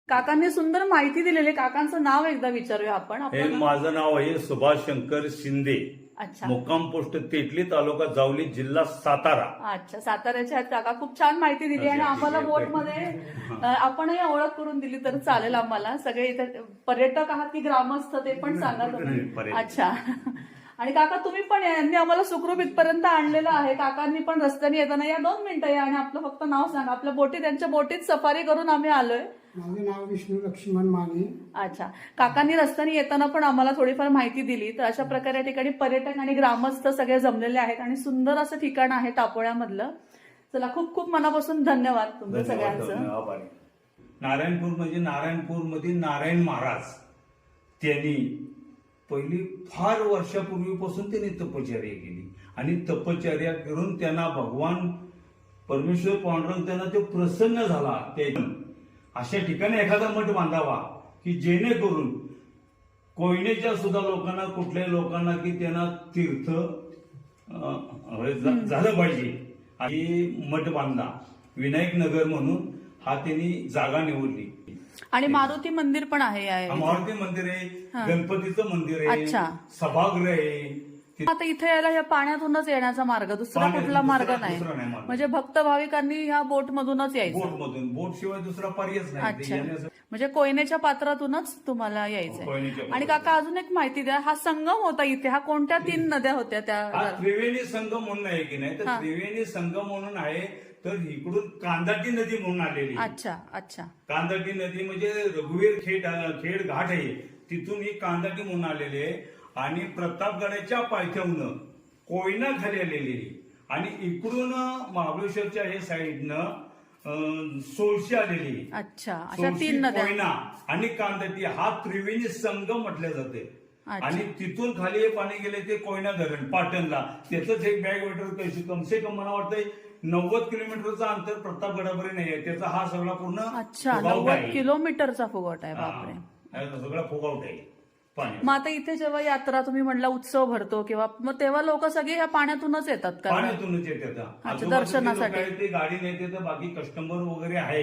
काकांनी सुंदर माहिती दिलेली. काकांचं नाव एकदा विचारूया आपण. हे आपलं माझं नाव आहे सुभाष शंकर शिंदे. अच्छा मुक्काम पोस्ट तेटली, तालुका जावली, जिल्हा सातारा. अच्छा, साताऱ्याचे आहेत काका. खूप छान माहिती दिली आणि आम्हाला बोटमध्ये आपणही ओळख करून दिली तर चालेल आम्हाला. सगळे इथे पर्यटक आहात की ग्रामस्थ ते पण सांगा तुम्ही. पर्यटक. अच्छा. आणि काका तुम्ही पण या. यांनी आम्हाला सुखरूप इथपर्यंत आणलेलं आहे. काकांनी पण रस्त्याने येताना या 2 मिनिटं या आणि आपलं फक्त नाव सांगा. आपल्या बोटीत, त्यांच्या बोटीत सफारी करून आम्ही आलोय. माझे नाव विष्णू लक्ष्मण माने. अच्छा, काकांनी रस्त्याने येताना पण आम्हाला थोडीफार माहिती दिली. तर अशा प्रकारे या ठिकाणी पर्यटक आणि ग्रामस्थ सगळे जमलेले आहेत आणि सुंदर असं ठिकाण आहे टापोळ्यामधलं. चला, खूप खूप मनापासून धन्यवाद तुमचं सगळ्यांचं. आभारी. नारायणपूर म्हणजे नारायणपूर मध्ये नारायण महाराज त्यांनी पहिली फार वर्षापूर्वीपासून त्यांनी तपश्चर्या केली आणि तपश्चर्या करून त्यांना भगवान परमेश्वर पांडुरंग त्यांना ते प्रसन्न झाला. ते अशा ठिकाणी एखादा मठ बांधावा की जेणेकरून कोयनेच्या सुद्धा लोकांना, कुठल्याही लोकांना की त्यांना तीर्थ झालं पाहिजे. आणि मठ बांधला विनायक नगर म्हणून, हा त्यांनी जागा निवडली. आणि मारुती मंदिर पण आहे मारुती मंदिर आहे, गणपतीचं मंदिर आहे, अच्छा. सभागृह आहे. आता इथे यायला या पाण्यातूनच येण्याचा मार्ग, दुसरा कुठला मार्ग नाही. म्हणजे भक्त भाविकांनी ह्या बोट मधूनच यायचं. बोट मधून, बोट शिवाय दुसरा पर्यायच नाही. अच्छा, म्हणजे कोयनेच्या पात्रातूनच तुम्हाला यायचंय. आणि काका अजून एक माहिती द्या. हा संगम होता इथे, हा कोणत्या 3 नद्या होत्या त्या? हा त्रिवेणी संगम म्हणून आहे की नाही, तर त्रिवेणी संगम म्हणून आहे. तर इकडून कांदाटी नदी म्हणून आलेली. अच्छा अच्छा. कांदाटी नदी म्हणजे रघुवीर खेड घाट आहे, तिथून ही कांदाटी म्हणून आलेली आहे. आणि प्रतापगडाच्या पायथ्याहून कोयना खाली आलेली आणि इकडून महाबळेश्वरच्या हे साईडनं सोळशी आलेली. अच्छा, अशा 3 नद्या. कोयना आणि कांदाटी हा त्रिवेणी संगम म्हटले जाते. आणि तिथून खाली हे पाणी गेले ते कोयना धरण पाटणला. त्याच एक बॅकवॉटर कमसे कम मला वाटतंय 90 किलोमीटरचा अंतर प्रतापगडापर्यंत आहे. त्याचा हा सगळा पूर्ण. अच्छा, 90 किलोमीटरचा फुगवट आहे. बापरे, सगळा फुगवट आहे पाणी. मग आता इथे जेव्हा यात्रा तुम्ही म्हणला उत्सव भरतो किंवा मग तेव्हा लोक सगळे ह्या पाण्यातूनच येतात का? पाण्यातूनच येतात दर्शनासाठी. ते गाडी नेते तर बाकी कस्टमर वगैरे आहे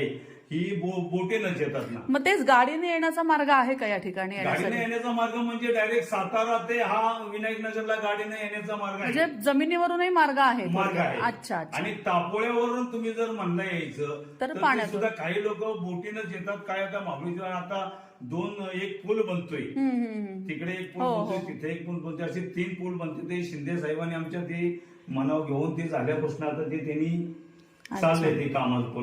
ही बोटीनच येतात ना. मग तेच गाडीने येण्याचा मार्ग आहे का या ठिकाणी गाडीने येण्याचा मार्ग म्हणजे डायरेक्ट सातारा ते हा विनायक नगरला गाडीने येण्याचा मार्ग आहे. म्हणजे जमिनीवरूनही मार्ग आहे. मार्ग आहे. अच्छा अच्छा. आणि तापोळ्यावरून तुम्ही जर म्हणलं यायचं तर ते पाण्यातून सुद्धा काही लोक बोटीनच येतात. काय आता महाबळेश्वर आता एक पूल बनतोय, तिकडे एक पूल बनतोय, तिथे एक पूल बनतोय, असे 3 पूल बनते. ते शिंदे साहेबांनी आमच्या ते मनावर घेऊन ते झाल्यापासून आता ते त्यांनी चाललंय ते कामाचं पूल.